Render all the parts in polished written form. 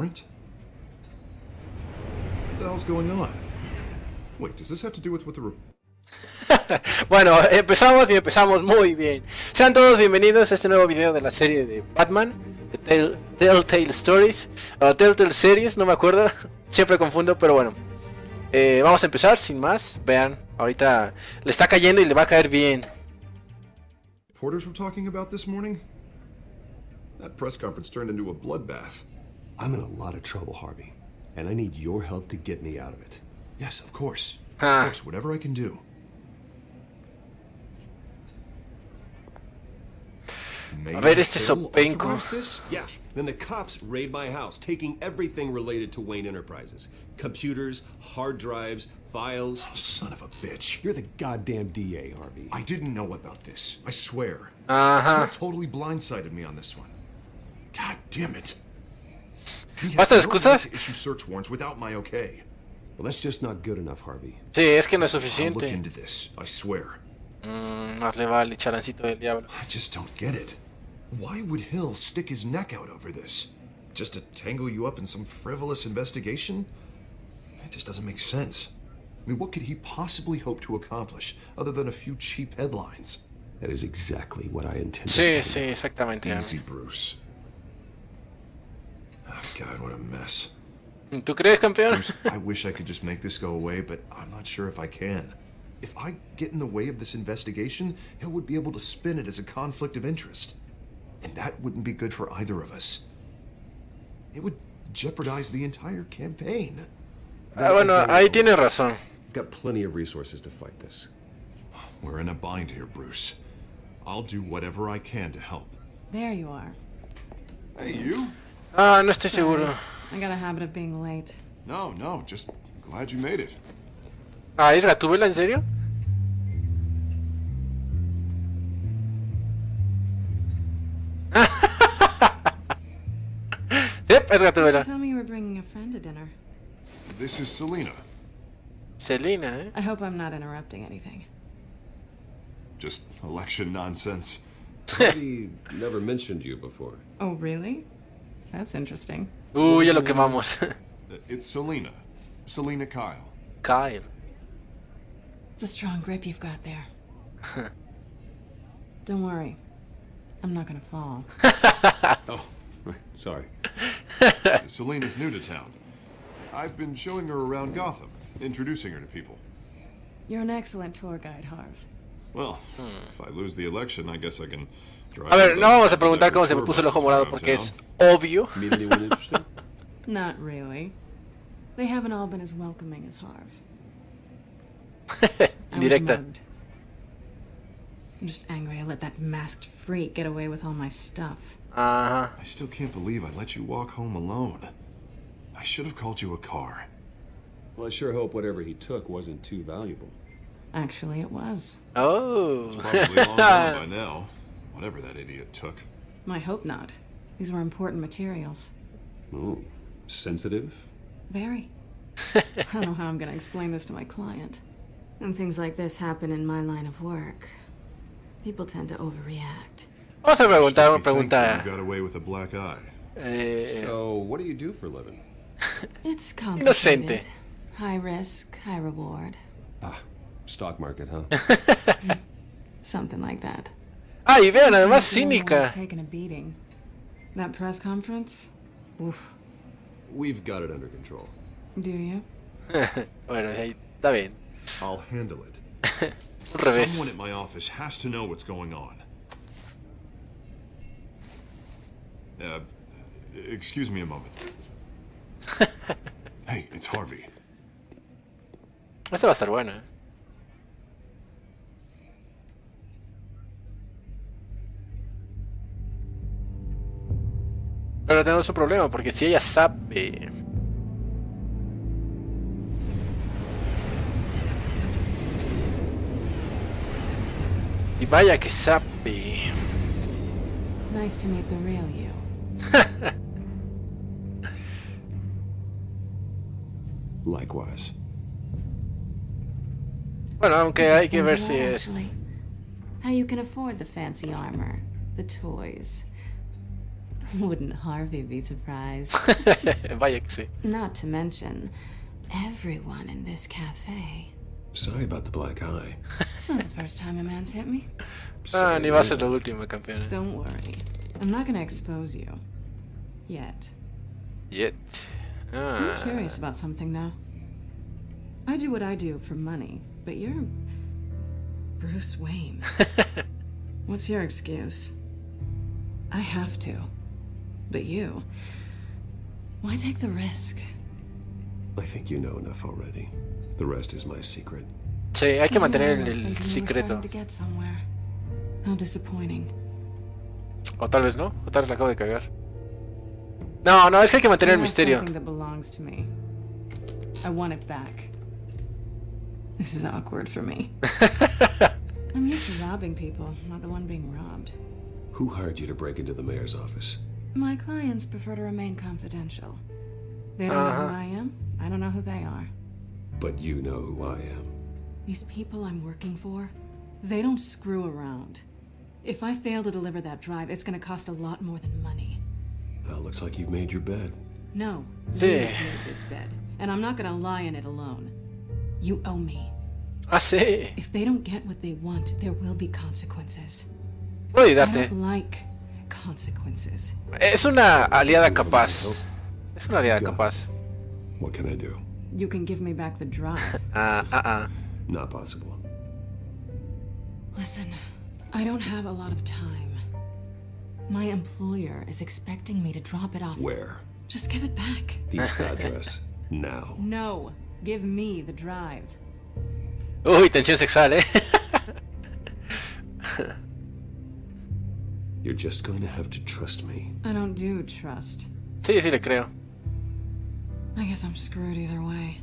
warrant? What the hell's going on? Wait, does this have to do with what the... Bueno, empezamos muy bien. Sean todos bienvenidos a este nuevo video de la serie de Batman, de Telltale Stories, o Telltale Series, no me acuerdo, siempre confundo, pero bueno. Vamos a empezar sin más. Vean, ahorita le está cayendo y le va a caer bien. Reporters were talking about this morning? That press conference turned into a bloodbath. I'm in a lot of trouble, Harvey, and I need your help to get me out of it. Yes, of course. Ah. Of course, whatever I can do. A ver este sopenco. Yeah, then the cops raid my house, taking everything related to Wayne Enterprises. Computers, hard drives, files. Oh, son of a bitch. You're the goddamn DA, Harvey. I didn't know about this. I swear. Ajá. You totally blindsided me on this one. God damn it. ¿Basta de excusas? Issue search warrants without my okay. Well, that's just not good enough, Harvey. Sí, es que no es I'll look suficiente. into this. I swear. Más le vale, charancito del diablo. I just don't get it. Why would Hill stick his neck out over this? Just to tangle you up in some frivolous investigation? It just doesn't make sense. I mean, what could he possibly hope to accomplish other than a few cheap headlines? That is exactly what I intended. Sí, sí, exactamente. Easy, Bruce. Oh, God, what a mess. ¿Tú crees, campeón? Bruce, I wish I could just make this go away, but I'm not sure if I can. If I get in the way of this investigation, Hill would be able to spin it as a conflict of interest. And that wouldn't be good for either of us. It would jeopardize the entire campaign. Bueno, ahí tiene razón. I've got plenty of resources to fight this. We're in a bind here, Bruce. I'll do whatever I can to help. There you are. Hey, you? Ah, no estoy seguro. I got a habit of being late. No, just glad you made it. Ah, ¿es Gatúbela, en serio? Sí, es Gatúbela. Tell me you were bringing a friend to dinner. This is Selena. Selena, ¿eh? I hope I'm not interrupting anything. Just election nonsense. Harvey never mentioned you before. Oh, really? That's interesting. Ya lo quemamos. It's Selena. Selena Kyle. Kyle. It's a strong grip you've got there. Don't worry. I'm not gonna fall. Oh, right, sorry. Selena's new to town. I've been showing her around Gotham, introducing her to people. You're an excellent tour guide, Harv. Well, if I lose the election, I guess I can drive. A ver, no vamos a preguntar cómo se me puso el ojo morado porque es obvio. Meet anyone interesting? Not really. They haven't all been as welcoming as Harv. I was Directa. mugged. I'm just angry I let that masked freak get away with all my stuff. Ajá. I still can't believe I let you walk home alone. I should have called you a car. Well, I sure hope whatever he took wasn't too valuable. Actually, it was. Oh. Probably long gone by now. Whatever that idiot took. I hope not. These were important materials. Oh, sensitive? Very. I don't know how I'm gonna explain this to my client. When things like this happen in my line of work, people tend to overreact. Vamos a preguntar una You think pregunta. you got away with a black eye. So, what do you do for a living? It's complicated. Inocente. High risk, high reward. Ah, stock market, huh? Something like that. Ah, y vean, además Everyone's cínica. taken a beating. That press conference? Oof. We've got it under control. Do you? Bueno, ahí está bien. I'll handle it. Un Someone revés. at my office has to know what's going on. Excuse me a moment. Hey, it's Harvey. Esta va a estar buena, ¿eh? Pero tenemos un problema, porque si ella sabe... Y vaya que sabe... Nice to meet the real you. Likewise. Bueno, aunque hay que ver si es... Actually, how you can afford the fancy armor, the toys. Wouldn't Harvey be surprised? Vaya que sí. Not to mention, everyone in this cafe. Sorry about the black eye. It's not the first time a man's hit me. Ah, ni va a ser lo último, campeona. Don't worry. I'm not gonna expose you. Yet. Yet. I'm curious about something, though. I do what I do for money, but you're Bruce Wayne. What's your excuse? I have to. But you... Why take the risk? I think you know enough already. The rest is my secret. Sí, hay que mantener I was el thinking you were secreto. starting to get somewhere. How disappointing. O tal vez no, o tal vez la acabo de cagar. No, no, es que hay que mantener el You have misterio. something that belongs to me. I want it back. This is awkward for me. I'm used to robbing people, not the one being robbed. Who hired you to break into the mayor's office? My clients prefer to remain confidential. They don't know who I am. I don't know who they are. But you know who I am. These people I'm working for, they don't screw around. If I fail to deliver that drive, it's gonna cost a lot more than money. Well, looks like you've made your bed. No, Sí. you made this bed, and I'm not gonna lie in it alone. You owe me. Ah, sí. If they don't get what they want, there will be consequences. Puedo I ayudarte. don't like consequences. Es una aliada capaz. Es una aliada capaz. What can I do? You can give me back the drive. Not possible. Listen, I don't have a lot of time. My employer is expecting me to drop it off. Where? Just give it back. East address. Now. No, give me the drive. Uy, tensión sexual, eh. You're just going to have to trust me. I don't do trust. Sí, sí le creo. I guess I'm screwed either way.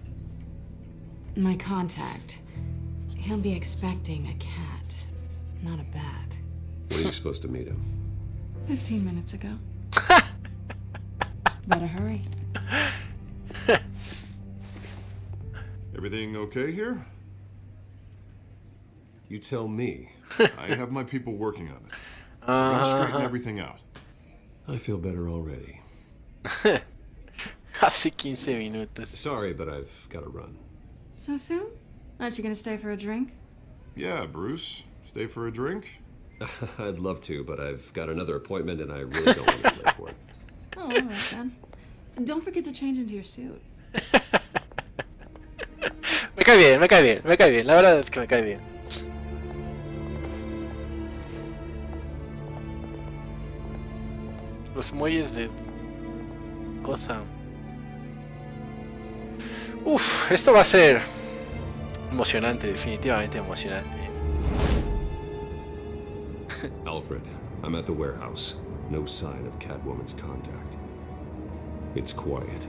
My contact, he'll be expecting a cat, not a bat. When are you supposed to meet him? 15 minutes ago. Better hurry. Everything okay here? You tell me. I have my people working on it. I'm gonna straighten everything out. I feel better already. Hace 15 minutos. Sorry, but I've got to run. So soon? Aren't you gonna stay for a drink? Yeah, Bruce. Stay for a drink? I'd love to, but I've got another appointment and I really don't want to be late for it. Oh, all right then. Don't forget to change into your suit. Me cae bien, me cae bien, me cae bien. La verdad es que me cae bien. Los muelles de Gotham. Uf, esto va a ser emocionante, definitivamente emocionante. Alfred, I'm at the warehouse. No sign of Catwoman's contact. It's quiet.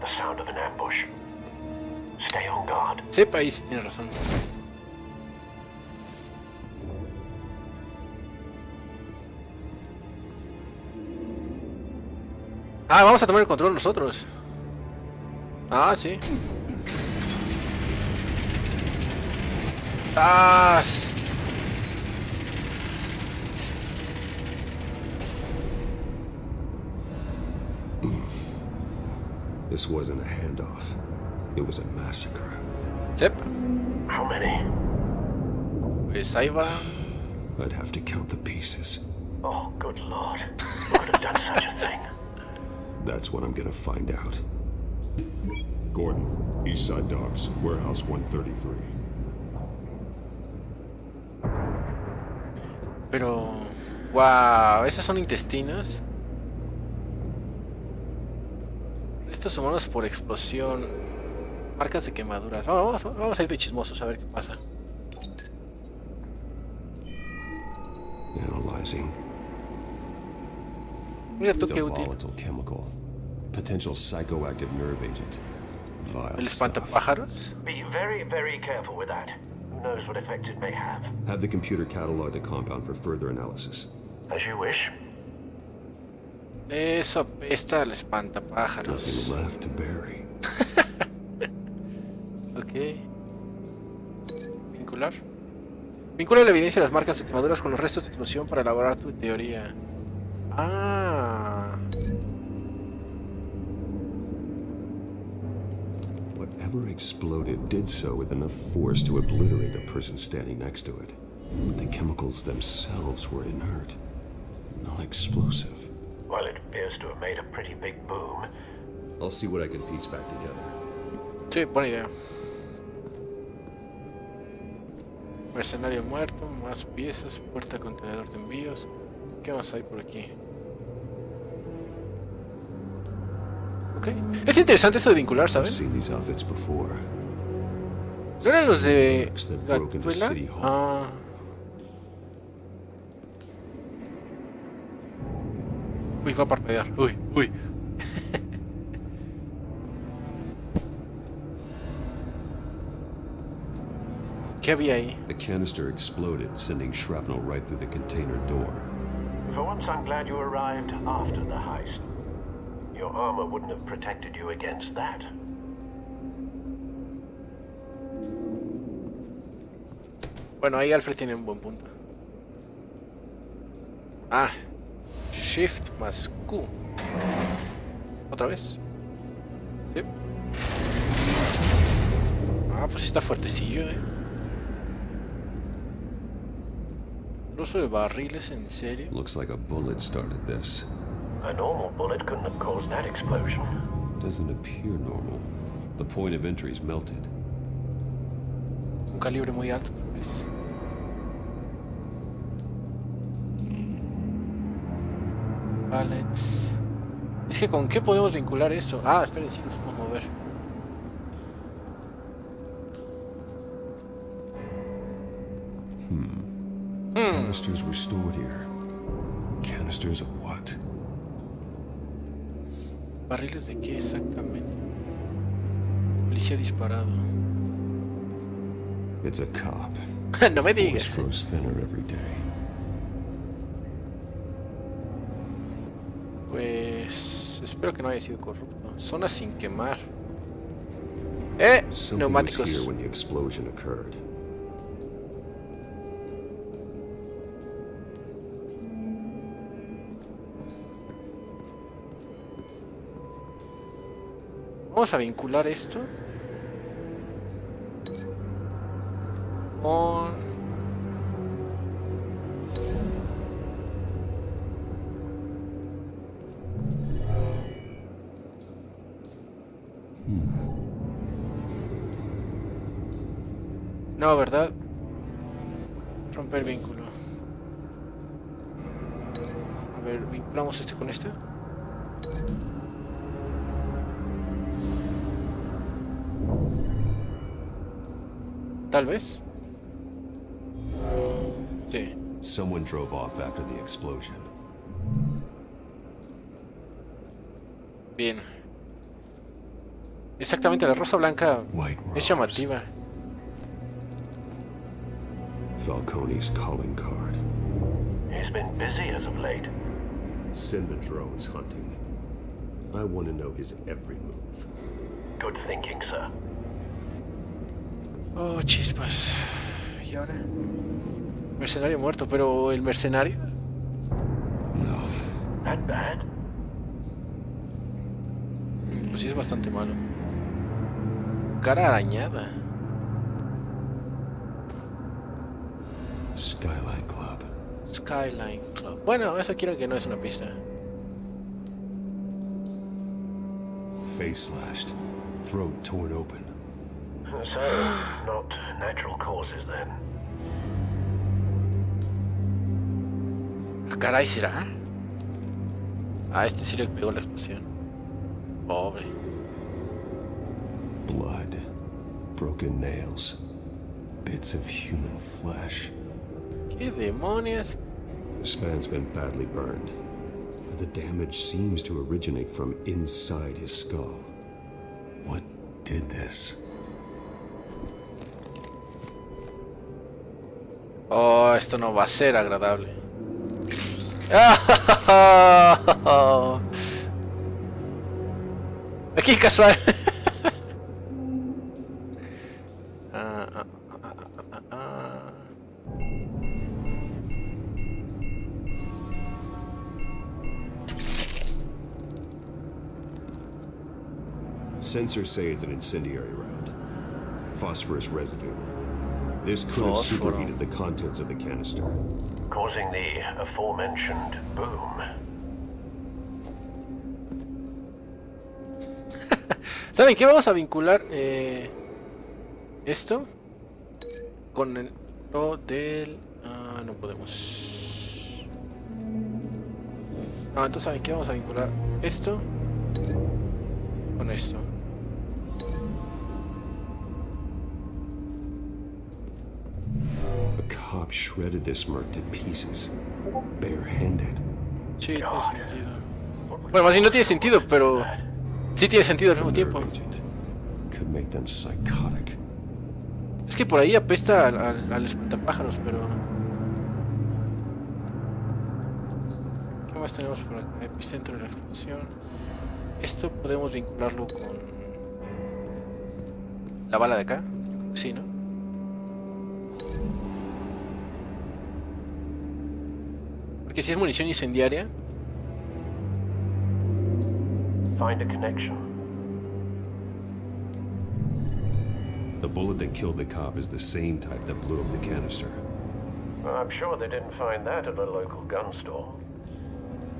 The sound of an ambush. Stay on guard. Sí, país, tienes razón. Ah, vamos a tomar el control nosotros. Ah, sí. ¡Ah! This wasn't a handoff. It was a massacre. Yep. How many? Pues ahí va. I'd have to count the pieces. Oh, good lord. Who could have done such a thing? That's what I'm gonna find out. Gordon, Eastside Docks, Warehouse 133. Pero... Wow, ¿esos son intestinos? Estos humanos por explosión. Marcas de quemaduras. Vamos a ir de chismosos a ver qué pasa. Analyzing. Mira tú It's qué a útil. volatile chemical. Potential psychoactive nerve agent. Vile El stuff. espantapájaros. Be very, very careful with that. Who knows what effect it may have? Have the computer catalog the compound for further analysis. As you wish. Eso apesta al espantapájaros. Nothing left to bury. Ok. Vincular. Vincula la evidencia de las marcas de quemaduras con los restos de explosión para elaborar tu teoría. Ah. Whatever exploded did so with enough force to obliterate the person standing next to it. But the chemicals themselves were inert, not explosive. Well, it appears to have made a pretty big boom. I'll see what I can piece back together. Sí, buena idea. Mercenario muerto, más piezas, puerta contenedor de envíos. ¿Qué más hay por aquí? Ok. Es interesante eso de vincular, I've ¿saben? seen these outfits before. ¿No eran los de Trucks that broke into Gatuela? City Hall. Ah. Uy, va a parpadear. Uy, uy. ¿Qué había ahí? The canister exploded, sending shrapnel right through the container door. For once, I'm glad you arrived after the heist. Your armor wouldn't have protected you against that. Bueno, ahí Alfred tiene un buen punto. Ah. Shift más Q. ¿Otra vez? Sí. Ah, pues está fuertecillo, El uso de barriles, ¿en serio? Looks like a bullet started this. A normal bullet couldn't have caused that explosion. Doesn't appear normal. The point of entry's melted. Un calibre muy alto, tal vez. Pallets. Es que ¿con qué podemos vincular esto? Ah, esperen, sí, nos podemos mover. Canisters were stored here. Canisters of what? ¿Barriles de qué exactamente? Policía disparado. It's a cop. No me Voice digas. grows thinner every day. Pues espero que no haya sido corrupto. Zona sin quemar. Something was Neumáticos. here when the explosion occurred. Vamos a vincular esto con... No, ¿verdad? Romper vínculo. A ver, vinculamos este con este. Tal vez. Sí. Someone drove off after the explosion. Bien. Exactamente, la rosa blanca White es rose. llamativa. Falcone's calling card. He's been busy as of late. Send the drones hunting. I want to know his every move. Good thinking, sir. Oh, chispas. ¿Y ahora? Mercenario muerto, pero el mercenario. No. That bad? Pues sí es bastante malo. Cara arañada. Skyline Club. Skyline Club. Bueno, eso quiero que no es una pista. Face slashed. Throat torn open. So, not natural causes then. Ah, caray, ¿será? A este sí le pegó la explosión. Pobre. Blood. Broken nails. Bits of human flesh. ¿Qué demonios? This man's been badly burned. The damage seems to originate from inside his skull. What did this? Oh, esto no va a ser agradable. Aquí casual. Sensors say it's an incendiary round. Phosphorus residue. This could have Phosphoro. superheated the contents of the canister. Causing the aforementioned boom. ¿Saben qué? Vamos a vincular esto con lo del... no podemos. No, entonces ¿saben qué? Vamos a vincular esto con esto. A cop shredded this merc to pieces, barehanded. Sí, tiene sentido. Bueno, más bien no tiene sentido, pero sí tiene sentido al mismo tiempo. Nerve agent. Could make them psychotic. Es que por ahí apesta al espantapájaros, pero... ¿Qué más tenemos por acá? Epicentro de reflexión. Esto podemos vincularlo con... la bala de acá. Sí, ¿no? Porque si es munición incendiaria... Find a connection. The bullet that killed the cop is the same type that blew up the canister. I'm sure they didn't find that at a local gun store.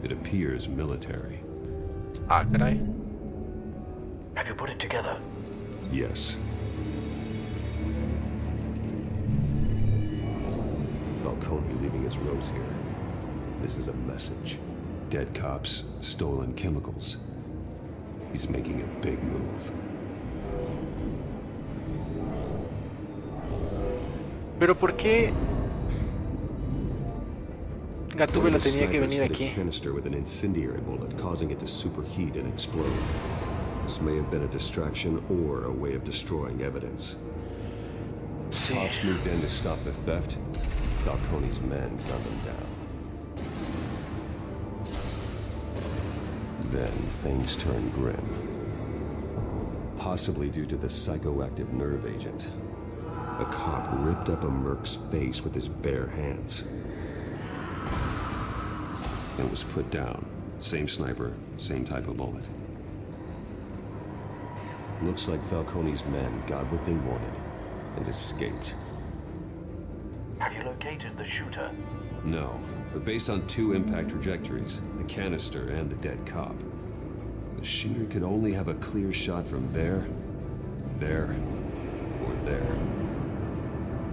It appears military. Ah, caray. Have you put it together? Yes. Falcone leaving his rose here. This is a message. Dead cops, stolen chemicals. He's making a big move. Pero ¿por qué Gatúbela One of the tenía que snipers venir hit a aquí? canister with an incendiary bullet, causing it to superheat and explode. This may have been a distraction or a way of destroying evidence. Sí. Cops moved in to stop the theft. Falcone's men gunned them down. Then things turned grim. Possibly due to the psychoactive nerve agent. A cop ripped up a merc's face with his bare hands. It was put down. Same sniper, same type of bullet. Looks like Falcone's men got what they wanted and escaped. Have you located the shooter? No, but based on two impact trajectories, the canister and the dead cop, the shooter could only have a clear shot from there, or there,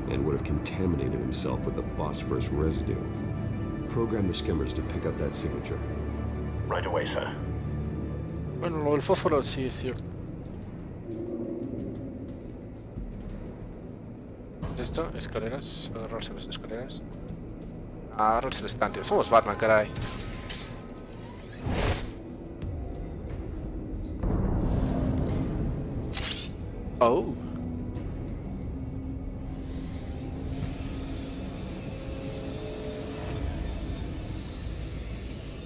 and would have contaminated himself with the phosphorus residue. Program the skimmers to pick up that signature. Right away, sir. Bueno, lo del fósforo sí es cierto. Esto, escaleras, agarrarse las escaleras. Agarrarse el estante. Somos Batman, caray. Oh.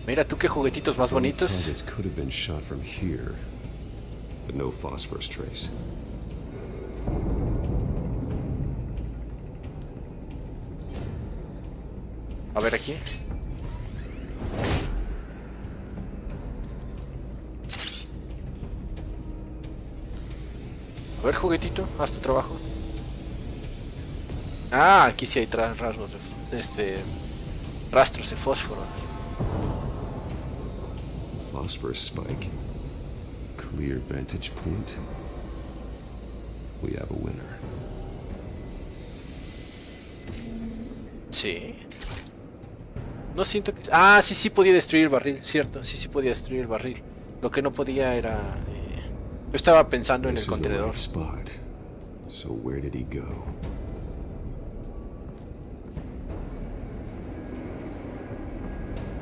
Mira tú qué juguetitos más bonitos. Targets could have been shot from here, but no phosphorus trace. A ver aquí. A ver, juguetito, haz tu trabajo. Ah, aquí sí hay rasgos de rastros de fósforo. Phosphorus spike. Clear vantage point. We have a winner. Sí. No siento que... Ah, sí podía destruir el barril, cierto. Sí podía destruir el barril. Lo que no podía era... Yo estaba pensando en el This is the contenedor. right spot. So where did he go?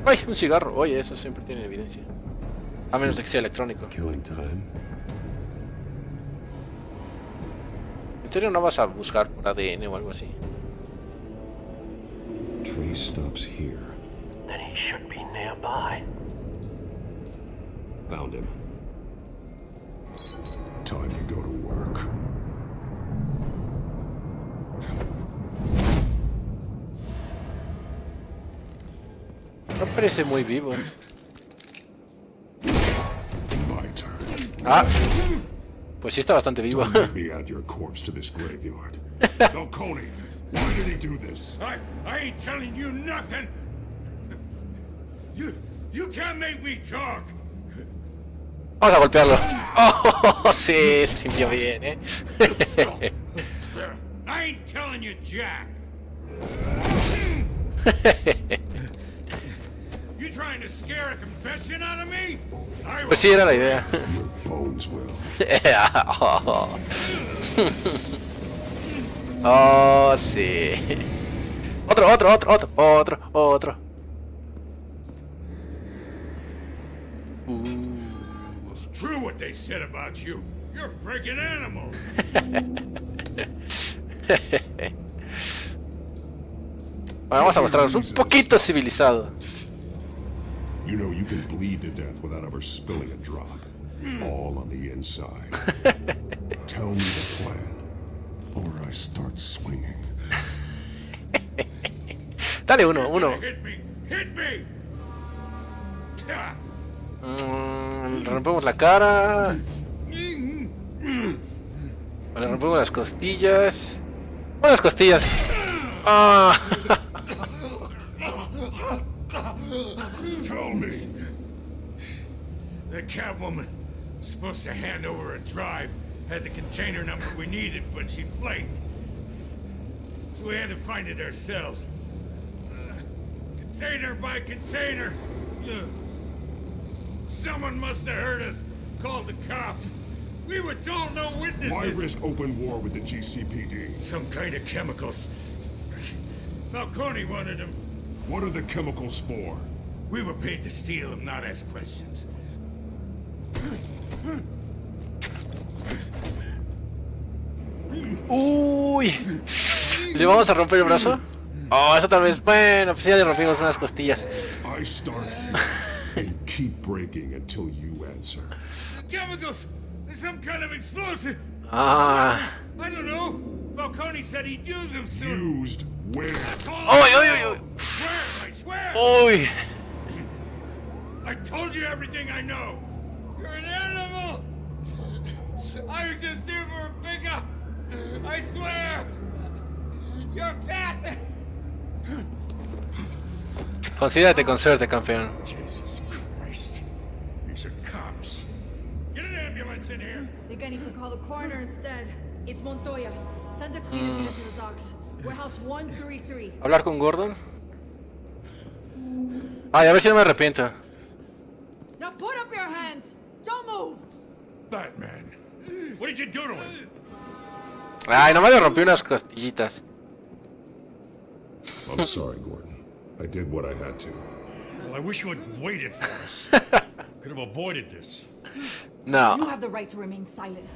¡Ay! Un cigarro. Oye, eso siempre tiene evidencia. A menos de que sea electrónico. Killing time. ¿En serio no vas a buscar por ADN o algo así? Trace stops here. Then he should be nearby. Found him. Time to go to work. No parece muy vivo. My turn. Ah, Pues sí está bastante vivo. Don't make me add your corpse to this graveyard. Falcone, why did he do this? I ain't telling you nothing. You can't make me talk. Vamos a golpearlo. Oh, sí, se sintió bien, I ain't telling you jack. You trying to scare a confession out of me? Pues sí, era la idea. Your bones will. Oh, sí. Otro. It's true what they said about you. You're a freaking animal. Bueno, vamos a mostrarnos un poquito civilizado. You know you can bleed to death without ever spilling a drop. All on the inside. Tell me the plan, or I start swinging. Dale uno. Hit me. Le rompemos la cara. Le rompemos las costillas. Unas costillas. Ah. Tell me. The Catwoman was supposed to hand over a drive, had the container number we needed, but she flaked. So we had to find it ourselves. Container by container. Someone must have heard us, called the cops. We were told no witnesses. Why risk open war with the GCPD? Some kind of chemicals. Falcone wanted them. What are the chemicals for? We were paid to steal them, not ask questions. Uy. ¿Le vamos a romper el brazo? Oh, eso tal vez. Bueno, pues ya le rompimos unas costillas. I start and keep breaking until you answer. Chemicals! There's some kind of explosive! Ah. I don't know. Falcone said he'd use them soon. Used where? That's all Uy, I uy, know. uy, uy. Swear, I swear! Uy. I told you everything I know. You're an animal! I was just here for a pickup! I swear! You're a cat! Considérate con suerte, campeón. Jesus Christ. These are cops. Get an ambulance in here! I think I need to call the coroner instead. It's Montoya. Send a cleaner to the docks. Warehouse 133. ¿Hablar con Gordon? Ay, a ver si no me arrepiento. Now put up your hands! Don't move! Batman. What did you do to him? Ay, nomás le rompí unas costillitas. I'm sorry, Gordon. I did what I had to. Well, I wish you had waited for us. Could have avoided this. You No. have the right to remain silent.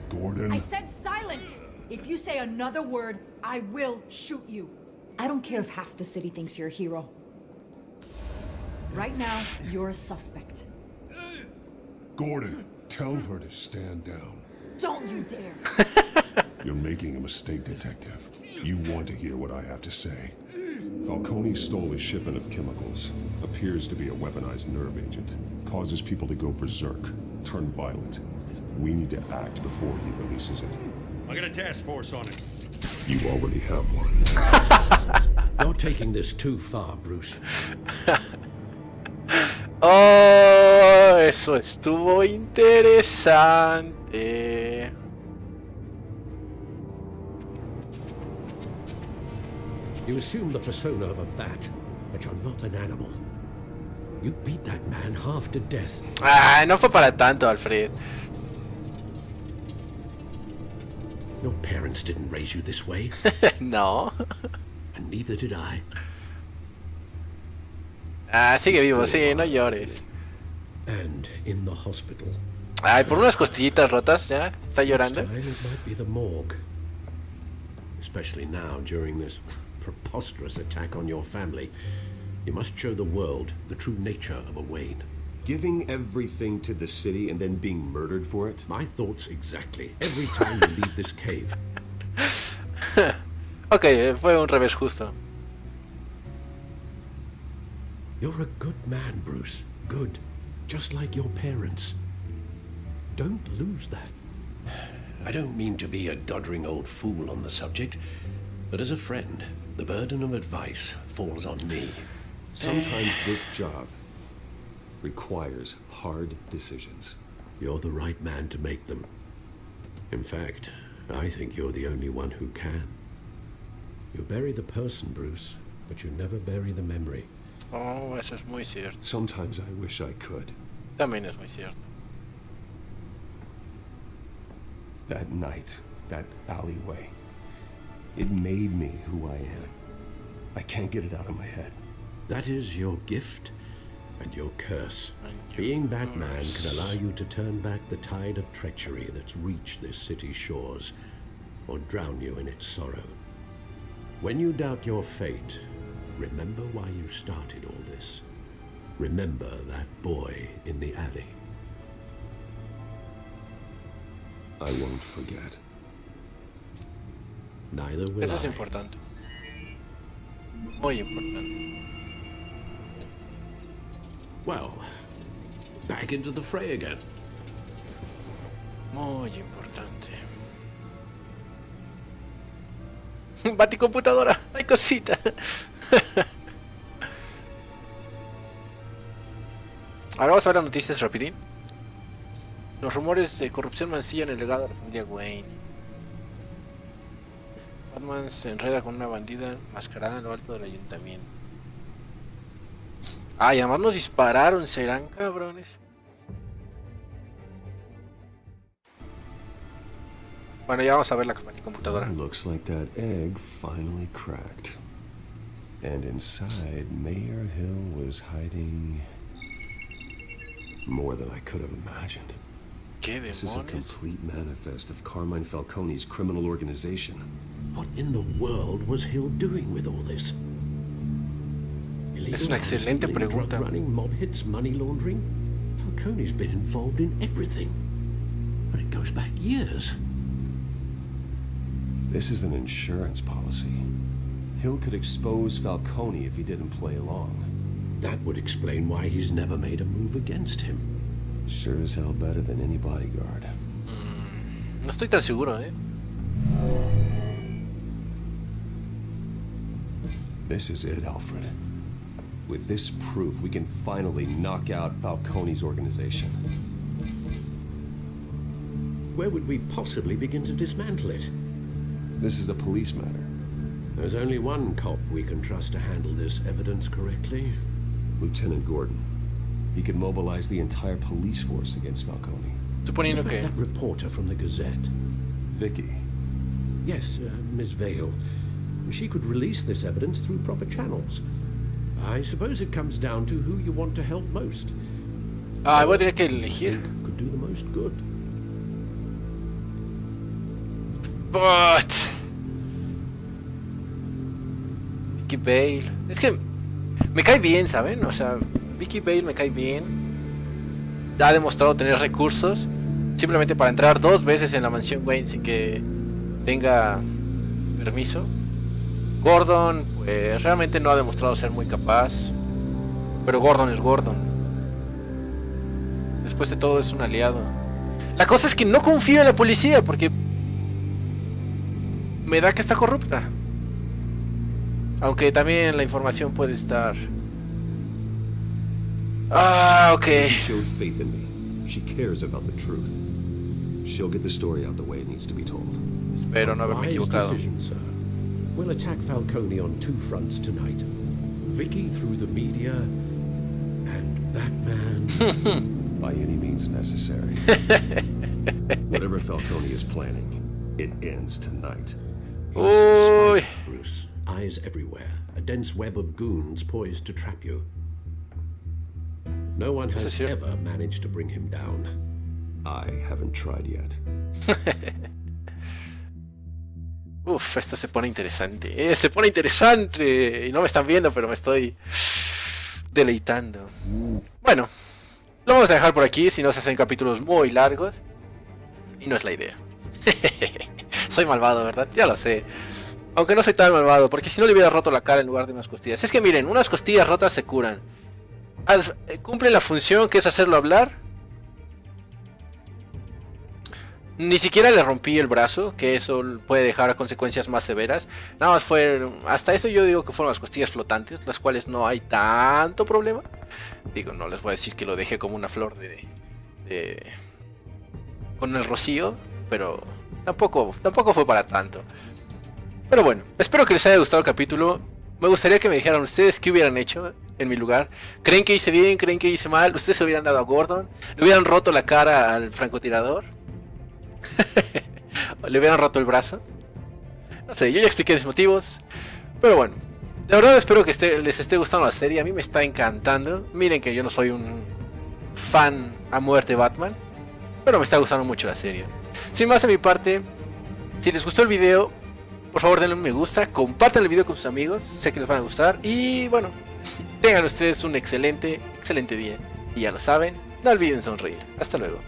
Gordon? I said silent! If you say another word, I will shoot you. I don't care if half the city thinks you're a hero. Right now, you're a suspect. Gordon, tell her to stand down. Don't you dare! You're making a mistake, Detective. You want to hear what I have to say. Falcone stole a shipment of chemicals. Appears to be a weaponized nerve agent. Causes people to go berserk, turn violent. We need to act before he releases it. I got a task force on it. You already have one. You're taking this too far, Bruce. Oh, eso estuvo interesante. You assume the persona of a bat, but you're not an animal. You beat that man half to death. Ah, no fue para tanto, Alfred. Your parents didn't raise you this way, No. and neither did I. Ah, sigue vivo, sí, no llores. And in the hospital. Ay, por unas costillitas rotas, ¿ya? ¿Está llorando? Time it might be the morgue. Especially now, during this preposterous attack on your family. You must show the world the true nature of a Wayne. Giving everything to the city and then being murdered for it? My thoughts exactly. Every time you leave this cave. Ok, fue un revés justo. You're a good man, Bruce. Good. Just like your parents. Don't lose that. I don't mean to be a doddering old fool on the subject, but as a friend, the burden of advice falls on me. Sometimes this job requires hard decisions. You're the right man to make them. In fact, I think you're the only one who can. You bury the person, Bruce, but you never bury the memory. Oh, eso es muy cierto. Sometimes I wish I could. También es muy cierto. That night, that alleyway, it made me who I am. I can't get it out of my head. That is your gift and your curse. And your Being Batman curse. can allow you to turn back the tide of treachery that's reached this city's shores, or drown you in its sorrow. When you doubt your fate, remember why you started all this. Remember that boy in the alley. I won't forget. Neither will Eso I. es importante. Muy importante. Well, back into the fray again. Muy importante. Baticomputadora, hay cosita. Ahora vamos a ver las noticias rapidín. Los rumores de corrupción mancillan el legado de la familia Wayne. Batman se enreda con una bandida mascarada en lo alto del ayuntamiento. Ah, y además nos dispararon, ¿serán cabrones? Bueno, ya vamos a ver la computadora. Looks like that egg finally cracked. And inside, Mayor Hill was hiding more than I could have imagined. ¿Qué This is a demonios? complete manifest of Carmine Falcone's criminal organization. What in the world was Hill doing with all this? Es una excelente pregunta. Running mob hits, money laundering. Falcone's been involved in everything, and it goes back years. This is an insurance policy. Hill could expose Falcone if he didn't play along. That would explain why he's never made a move against him. Sure as hell better than any bodyguard. No estoy tan seguro, ¿eh? This is it, Alfred. With this proof, we can finally knock out Falcone's organization. Where would we possibly begin to dismantle it? This is a police matter. There's only one cop we can trust to handle this evidence correctly. Lieutenant Gordon. He could mobilize the entire police force against Falcone. Suponiendo What about que... that reporter from the Gazette? Vicky. Yes, Miss Vale. She could release this evidence through proper channels. I suppose it comes down to who you want to help most. Ah, voy a tener que elegir. Who could do the most good? But... Vicky Bale. Es que me cae bien, ¿saben? O sea, Vicky Bale me cae bien. Ha demostrado tener recursos. Simplemente para entrar 2 veces en la mansión Wayne sin que tenga permiso. Gordon, pues realmente no ha demostrado ser muy capaz. Pero Gordon es Gordon. Después de todo es un aliado. La cosa es que no confío en la policía porque me da que está corrupta. Aunque también la información puede estar... Ah, ok. She showed faith in me. She cares about the truth. She'll get the story out the way it needs to be told. Espero no haberme Wise equivocado. decision, sir. We'll attack Falcone on 2 fronts tonight. Vicky through the media, and Batman... By any means necessary. Whatever Falcone is planning, it ends tonight. Uy. Bruce, eyes everywhere. A dense web of goons poised to trap you. No one Eso es has cierto. ever managed to bring him down. I haven't tried yet. Uf, esto se pone interesante. Se pone interesante. Y no me están viendo, pero me estoy deleitando. Bueno, lo vamos a dejar por aquí, si no se hacen capítulos muy largos. Y no es la idea. Soy malvado, ¿verdad? Ya lo sé. Aunque no soy tan malvado, porque si no le hubiera roto la cara en lugar de unas costillas. Es que miren, unas costillas rotas se curan. Cumple la función que es hacerlo hablar. Ni siquiera le rompí el brazo, que eso puede dejar consecuencias más severas. Nada más fue, hasta eso yo digo que fueron las costillas flotantes, las cuales no hay tanto problema. Digo, no les voy a decir que lo dejé como una flor con el rocío, pero tampoco fue para tanto. Pero bueno, espero que les haya gustado el capítulo. Me gustaría que me dijeran ustedes qué hubieran hecho en mi lugar. ¿Creen que hice bien? ¿Creen que hice mal? ¿Ustedes se hubieran dado a Gordon? ¿Le hubieran roto la cara al francotirador? ¿Le hubieran roto el brazo? No sé, yo ya expliqué mis motivos. Pero bueno, de verdad espero que les esté gustando la serie. A mí me está encantando. Miren que yo no soy un fan a muerte de Batman, pero me está gustando mucho la serie. Sin más de mi parte, si les gustó el video, por favor denle un me gusta, compartan el video con sus amigos, sé que les van a gustar. Y bueno, tengan ustedes un excelente día. Y ya lo saben, no olviden sonreír. Hasta luego.